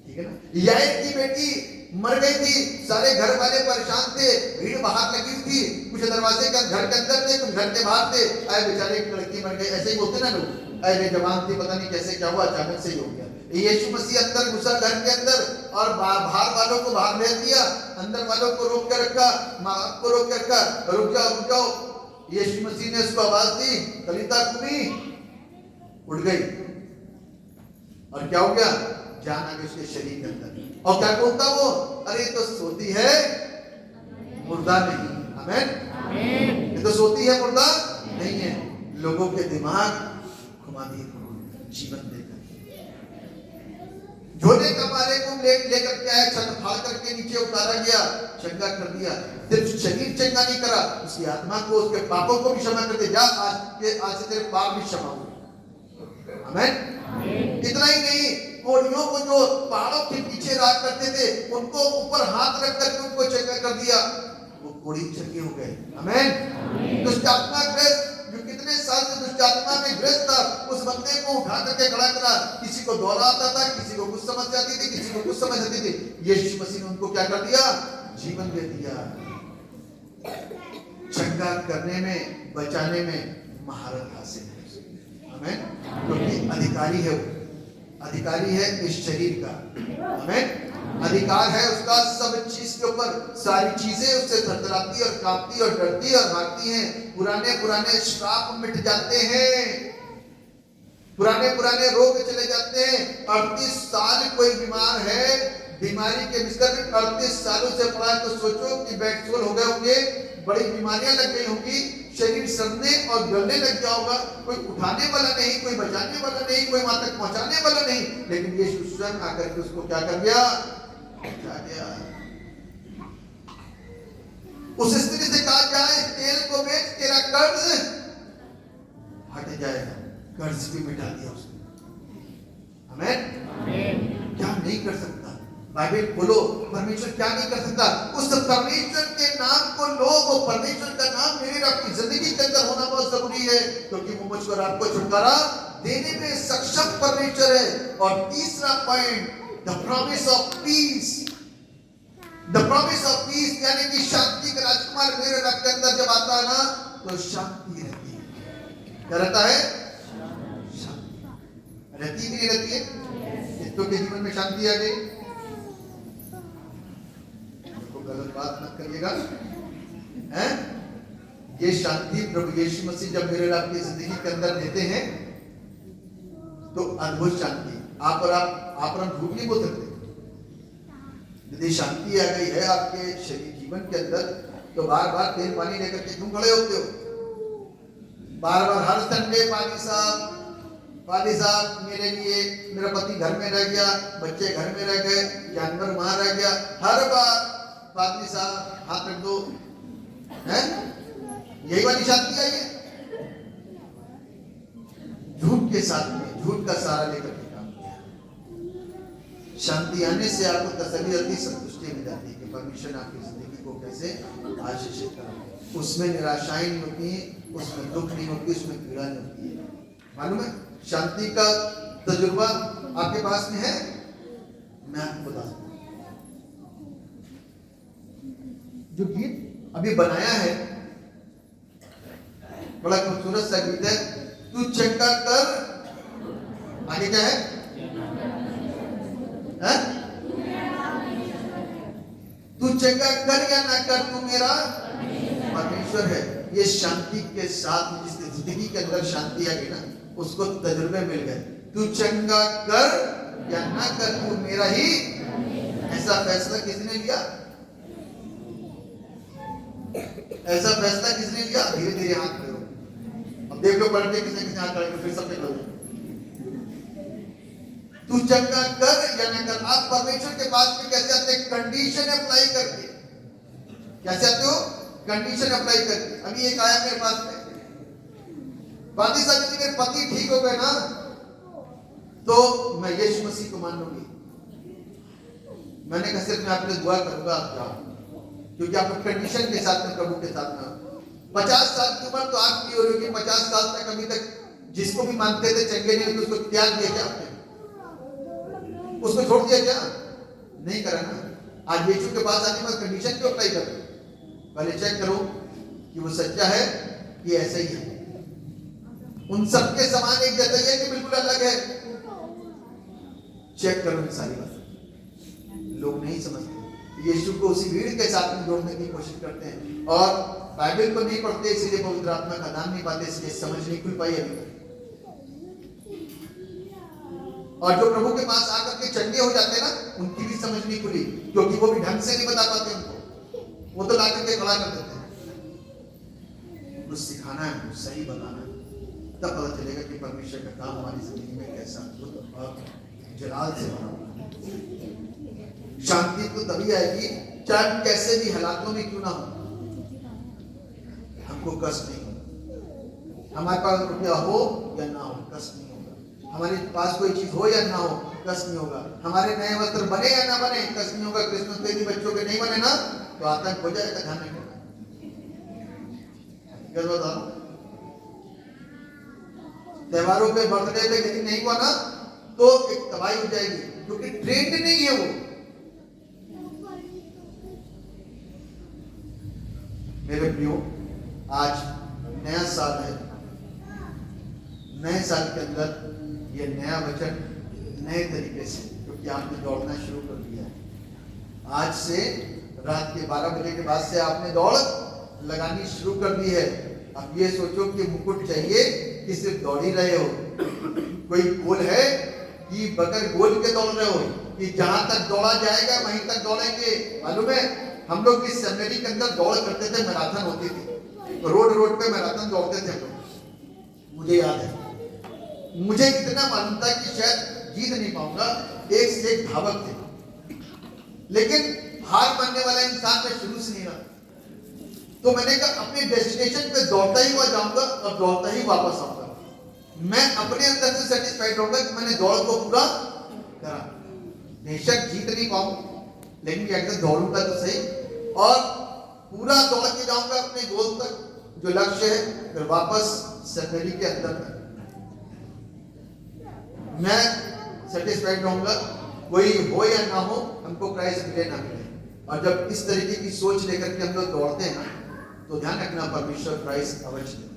ठीक है ना? याईर की बेटी मर गई थी, सारे घर वाले परेशान थे, भीड़ बाहर लगी हुई थी, कुछ दरवाजे का घर के अंदर थे, कुछ घर के बाहर थे। आए बेचारे एक लड़की मर गई, ऐसे ही बोलते ना लोग, अरे जवान थी, पता नहीं कैसे क्या हुआ, अचानक से ही हो गया। यीशु मसीह अंदर घुसा घर के अंदर और बाहर वालों को बाहर भेज दिया, अंदर वालों को रोक कर रखा, माँ बाप को रोक कर रखा, रुक जाओ रुक जाओ। यीशु मसीह ने उसको आवाज दी, तलीता कुमी, उठ गई और क्या हो गया? जान आ गई उसके शरीर के अंदर। और क्या बोलता वो? अरे तो सोती है मुर्दा नहीं। आमीन। ये तो सोती है मुर्दा नहीं है। लोगों के दिमाग घुमा दिए जीवन देकर। झोले का मारे को लेकर के आया, छत फाड़ करके नीचे उतारा गया, चंगा कर दिया। सिर्फ शरीर चंगा नहीं करा, उसकी आत्मा को, उसके पापों को भी क्षमा कर दे। जा आज से तेरे पाप भी क्षमा हुए। आमीन। इतना ही नहीं, कोड़ियों को जो पहाड़ों के पीछे रहा करते थे, उनको ऊपर हाथ रख करके उनको चंगा कर दिया, वो कोड़ी चंगे हो गए। आमीन। दुष्ट आत्मा ग्रस्त, जो कितने साल से दुष्ट आत्मा में ग्रस्त था, उस बंदे को उठा करके खड़ा करा। किसी को दौरा आता था, किसी को कुछ समझ जाती थी, किसी को कुछ समझ आती थी। यीशु मसीह ने उनको क्या कर दिया? जीवन दे दिया, चंगा करने में, बचाने में महारत हासिल है। आमीन। क्योंकि अधिकारी है वो, अधिकारी है इस शरीर का। आमीन। अधिकार है उसका सब चीज के ऊपर। सारी चीजें उससे थरथराती और कांपती और डरती और भागती हैं। पुराने पुराने श्राप मिट जाते हैं, पुराने पुराने रोग चले जाते हैं। 38 साल कोई बीमार है, बीमारी के बिस्तर में 38 सालों से पड़ा है, तो सोचो कि बेडसोल हो गए होंगे, बड़ी बीमारियां लग गई होंगी, शरीर सड़ने और गलने लग गया होगा। कोई उठाने वाला नहीं, कोई बचाने वाला नहीं, कोई वहां तक पहुंचाने वाला नहीं, लेकिन यीशु स्वयं आकर के उसको क्या कर गया, पहुंचा गया। उस स्त्री से कहा जाए तेल को बेच, तेरा कर्ज हट जाएगा। कर्ज भी मिटा दिया उसने। आमीन। क्या नहीं कर सकता? बाइबल बोलो, परमेश्वर क्या नहीं कर सकता? उस परमेश्वर के नाम को लोग, परमेश्वर का नाम मेरे आपकी जिंदगी के अंदर होना बहुत जरूरी है, क्योंकि वो मुझको और आपको छुटकारा देने में सक्षम परमेश्वर है। और तीसरा point, the promise of peace. The promise of peace यानी कि शांति का राजकुमार मेरे और आपके अंदर जब आता है ना, तो शांति रहती है। क्या रहता है? शांति रहती भी नहीं रहती है। कितनों के जीवन में शांति आ गई? गलत बात मत करिएगा, हैं? ये शांति प्रभु यीशु मसीह जब मेरे आपकी जिंदगी के अंदर देते हैं, तो अद्भुत शांति। आप और हम झूठ नहीं बोल सकते। यदि शांति आ गई है आपके शरीर जीवन के अंदर, तो बार बार तेल पानी लेकर के क्यों खड़े होते हो? बार बार हर संडे पादी साहब मेरे लिए, मेरा पति घर में रह गया, बच्चे घर में रह गए, जानवर वहां रह गया, हर बार पादरी साहब हाथ रख दो, हैं? यही वाली शांति आई है? झूठ के साथ में, झूठ का सहारा लेकर के काम किया। शांति आने से आपको तसल्ली होती, संतुष्टि मिल जाती है कि परमेश्वर ने आपकी जिंदगी को कैसे आशीषित करा। उसमें निराशाएं नहीं होती, उसमें दुख नहीं होती, उसमें पीड़ा नहीं होती है। मालूम है? शांति का तजुर्बा आपके पास में है? मैं आपको बता दूं, जो गीत अभी बनाया है बड़ा खूबसूरत सा गीत है, तू चंगा कर, आगे क्या है? तू चंगा कर या ना कर, तू मेरा परमेश्वर है। ये शांति के साथ जिसकी जिंदगी के अंदर शांति आ गई ना, उसको तजुर्बे मिल गए। तू चंगा कर या ना कर, तू मेरा ही। ऐसा फैसला किसने लिया? ऐसा फैसला किसने लिया? धीरे धीरे हाथ करो। अब देख लो पलट के किसने किसने हाथ खड़े कर, फिर सबने करो। तू चंगा कर या ना कर। आप परमेश्वर के पास में कैसे आते हैं? कंडीशन अप्लाई करके। कैसे आते हो? कंडीशन अप्लाई करके। अभी एक आया मेरे पास में, बाकी साहब यदि मेरे पति ठीक हो गए ना, तो मैं यीशु मसीह को मान लूंगी। मैंने कहा सिर्फ मैं आपके दुआ करूंगा, आप जाओ, क्योंकि आप कंडीशन के साथ में, प्रभु के साथ में। 50 साल की उम्र तो आपकी हो रही है, 50 साल तक अभी तक जिसको भी मानते थे चंगे नहीं होते, उसको त्याग दिया क्या आपने? उसको छोड़ दिया क्या? नहीं करा ना। आज यीशु के पास आने में कंडीशन क्यों अप्लाई करो? पहले चेक करो कि वो सच्चा है कि ऐसा ही है। उन सबके समान एक जैसा ही है कि बिल्कुल अलग है? चेक करो इन सारी बातें। लोग नहीं समझते, यीशु को उसी भीड़ के साथ में जोड़ने की कोशिश करते हैं, और बाइबल को नहीं पढ़ते, इसलिए पवित्र आत्मा का नाम नहीं पाते, इसलिए समझ नहीं खुल पाई अभी तक। और जो प्रभु के पास आकर के चंगे हो जाते हैं ना, उनकी भी समझ नहीं खुली, क्योंकि वो भी ढंग से नहीं बता पाते उनको। वो तो ला करके खड़ा कर देते हैं। कुछ सिखाना है, कुछ सही बताना है, तब पता चलेगा कि परमेश्वर का काम हमारी जिंदगी में कैसा अद्भुत और जलाल से बना हुआ है। शांति तो तभी आएगी चाहे कैसे भी हालातों में क्यों ना हो, हमको कष्ट नहीं होगा। हमारे पास रुपया हो या ना हो, कष्ट नहीं होगा। हमारे पास कोई चीज हो या ना हो, कष्ट नहीं होगा। हमारे नए वस्त्र बने या ना बने, कष्ट नहीं होगा। क्रिसमस पे भी बच्चों के नहीं बने ना, तो आतंक हो जाएगा, ध्यान नहीं होगा। त्योहारों पे, बर्थडे पे यदि नहीं हुआ ना, तो एक तबाही हो जाएगी, क्योंकि ट्रेंड नहीं है वो। मेरे प्रियो, आज नया साल है। नए साल के अंदर ये नया वचन नए तरीके से, क्योंकि आपने दौड़ना शुरू कर दिया है। आज से रात के 12 बजे के बाद से आपने दौड़ लगानी शुरू कर दी है। अब ये सोचो कि मुकुट चाहिए कि सिर्फ दौड़ ही रहे हो, कोई गोल है कि बगैर गोल के दौड़ रहे हो, कि जहां तक दौड़ा जाएगा वहीं तक दौड़ेंगे। मालूम है, हम लोग इस सेमिनरी के अंदर दौड़ करते थे, मैराथन होती थी, रोड पे मैराथन दौड़ते थे हम लोग। मुझे याद है, मुझे इतना मालूम था कि शायद जीत नहीं पाऊंगा, एक से एक धावक थे, लेकिन हार मानने वाला इंसान मैं शुरू से नहीं रहा। तो मैंने कहा अपने डेस्टिनेशन पे दौड़ता ही हुआ जाऊंगा और दौड़ता ही वापस आऊंगा। मैं अपने अंदर से सेटिस्फाइड रहूंगा कि मैंने दौड़ को पूरा करा। बेशक जीत नहीं पाऊं, लेकिन अगर दौड़ूंगा तो सही, और पूरा दौड़ के जाऊंगा अपने गोल तक, जो लक्ष्य है, फिर वापस सेमिनरी के अंदर तक मैं सेटिस्फाइड रहूंगा। कोई हो या ना हो, हमको प्राइज मिले ना मिले। और जब इस तरीके की सोच लेकर के हम लोग दौड़ते हैं ना, तो ध्यान रखना, परमेश्वर प्राइज अवश्य देता है।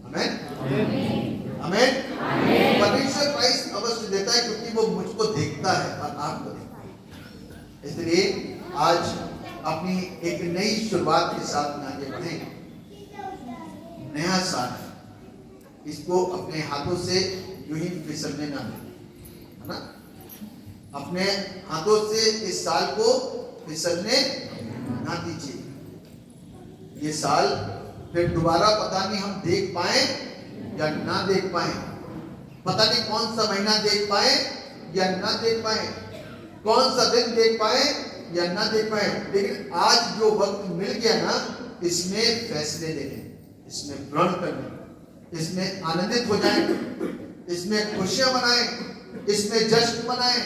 आमेन, आमेन। परमेश्वर प्राइज अवश्य देता है, क्योंकि वो मुझको देखता है और आपको देखता है। इसलिए आज अपनी एक नई शुरुआत के साथ आगे बढ़े। नया साल है, इसको अपने हाथों से यूं ही फिसलने ना दें, है ना। अपने हाथों से इस साल को फिसलने ना दीजिए। ये साल फिर दोबारा पता नहीं हम देख पाए या ना देख पाए, पता नहीं कौन सा महीना देख पाए या ना देख पाए, कौन सा दिन देख पाए या ना देख पाए, लेकिन आज जो वक्त मिल गया ना, इसमें फैसले लेने, इसमें प्रण करने, इसमें आनंदित हो जाएं, इसमें खुशियां मनाएं, इसमें जश्न मनाएं,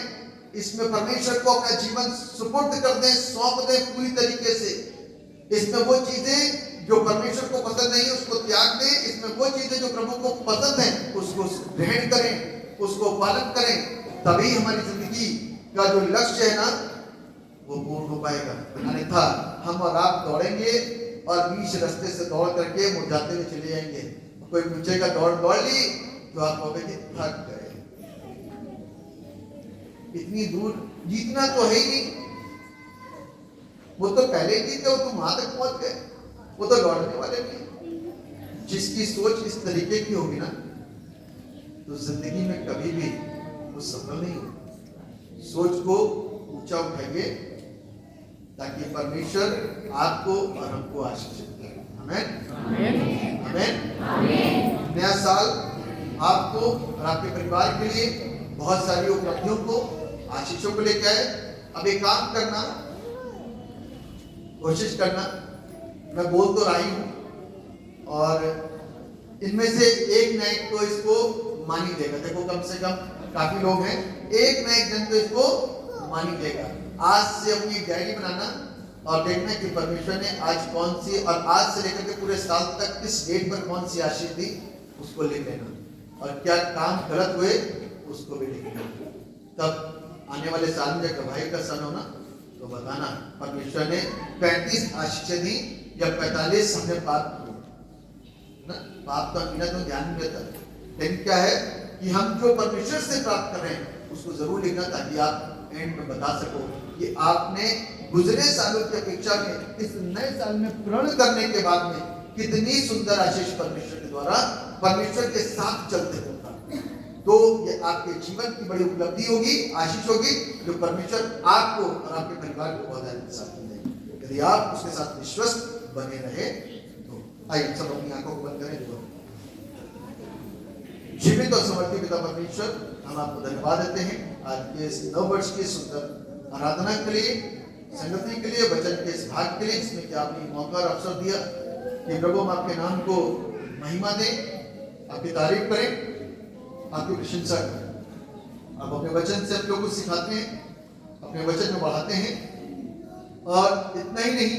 इसमें परमेश्वर को अपना जीवन सुपुर्द कर दें, सौंप दें पूरी तरीके से। इसमें वो चीजें जो परमेश्वर को पसंद नहीं उसको त्याग दें, इसमें वो चीजें जो प्रभु को पसंद है उसको ग्रहण करें, उसको पालन करें। तभी हमारी जिंदगी का जो लक्ष्य है ना, वो पूर्ण हो पाएगा। अन्यथा हम और आप दौड़ेंगे और बीच रास्ते से दौड़ करके मुरझाते हुए चले जाएंगे। कोई पूछेगा दौड़ ली, तो आप कहोगे थक गए, इतनी दूर जीतना तो है ही नहीं, वो तो पहले ही जीते, वो तुम वहां तक पहुंच गए, वो तो लौटने वाले नहीं। जिसकी सोच इस तरीके की होगी ना, तो जिंदगी में कभी भी वो सफल नहीं होगा। सोच को ऊंचा उठाइए, ताकि परमेश्वर आपको और हमको आशीषित करे। आमेन, आमेन। नया साल आपको और आपके परिवार के लिए बहुत सारी उपलब्धियों को, आशीषों को लेकर आए। अब एक काम करना, कोशिश करना, मैं बोल तो रही हूं, और इनमें से एक ना एक तो इसको मान ही लेगा। देखो कम से कम काफी लोग हैं, एक ना एक जन तो इसको मान ही लेगा। आज से अपनी डायरी बनाना और देखना कि परमेश्वर ने आज कौन सी, और आज से लेकर के पूरे साल तक किस डेट पर कौन सी आशीष दी, उसको लिख लेना, और क्या काम गलत हुए उसको भी लिख लेना। तब आने वाले साल में जब गवाही का सन होना, तो बताना परमेश्वर ने 35 आशीषें दी या 45 हमने पाप किए ना। पाप का गिना तो ध्यान नहीं देता, लेकिन क्या है कि हम जो परमेश्वर से प्राप्त कर रहे हैं उसको जरूर लिखना, ताकि आप एंड में बता सको कि आपने गुजरे सालों की अपेक्षा में इस नए साल में प्रण करने के बाद में कितनी सुंदर आशीष परमेश्वर के द्वारा, परमेश्वर के साथ चलते होगा। तो ये आपके जीवन की बड़ी उपलब्धि होगी, आशीष होगी, जो परमेश्वर आपको और आपके परिवार को बहुत आनंद के साथ मिलेगी, यदि आप उसके साथ विश्वस्त बने रहे। तो आइए सब अपनी आंखों को बंद करें। जीवित और समर्थी पिता परमेश्वर, हम आपको धन्यवाद देते हैं आज के इस नव वर्ष की सुंदर आराधना के लिए, संगति के लिए, वचन के इस भाग के लिए, जिसमें कि आपने मौका और अवसर दिया कि प्रभु हम आपके नाम को महिमा दें, आपकी तारीफ करें, आपकी प्रशंसा करें। आप अपने वचन से हम लोग को सिखाते हैं, अपने वचन में बढ़ाते हैं, और इतना ही नहीं,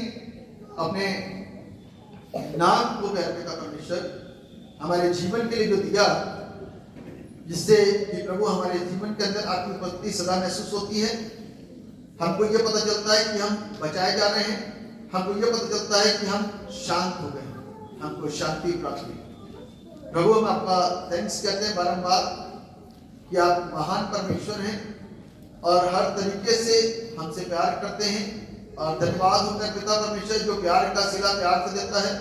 अपने नाम को प्यार पिता परमेश्वर हमारे जीवन के लिए जो दिया, जिससे कि प्रभु हमारे जीवन के अंदर आपकी उपस्थिति सदा महसूस होती है। हमको ये पता चलता है कि हम बचाए जा रहे हैं, हमको ये पता चलता है कि हम शांत हो गए, हमको शांति प्राप्त हुई। प्रभु हम आपका थैंक्स कहते हैं बारंबार कि आप महान परमेश्वर हैं और हर तरीके से हमसे प्यार करते हैं। और धन्यवाद होता है पिता परमेश्वर जो प्यार का सिला प्यार से देता है,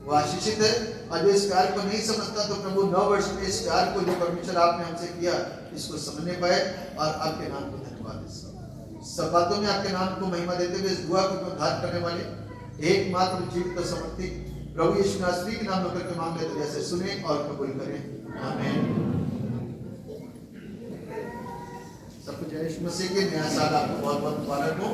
वो आशीषित है। और जो इस प्यार को नहीं समझता तो प्रभु 9 वर्ष में इस प्यार को जो परमेश्वर आपने हमसे किया इसको समझने पाए। और आपके नाम को धन्यवाद है। सब बातों में आपके नाम को महिमा देते हुए इस दुआ को उद्धार करने वाले एकमात्र जीवित समर्थी प्रभु यीशु नासरी के नाम लेकर के मांग लेते जैसे सुने और कबूल करें। आमीन। सबको जय यीशु मसीह के नया साल आपको बहुत बहुत मुबारक हो।